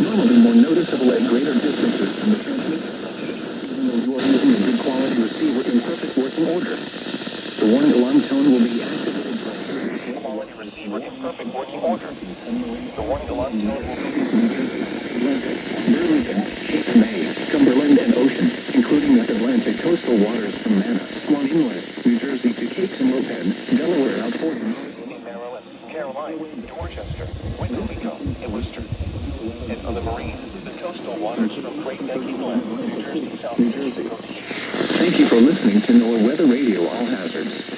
Normally more noticeable at greater distances from the transmitter, even though you are using a good quality receiver in perfect working order. The warning alarm tone will be activated by a quality receiver in perfect working order. The warning alarm tone will be Atlantic, Burlington, Cape May, Cumberland, and Ocean, including Mid-Atlantic coastal waters from Manna, Swan Inlet, New Jersey to Capes and Moped, Delaware out 40 miles, Maryland, Carolina, Dorchester, Winnebago, and Worcester. And on the Marine, the coastal waters from Great Neck Inlet, New Jersey, South New Jersey. Thank you for listening to NOAA Weather Radio All Hazards.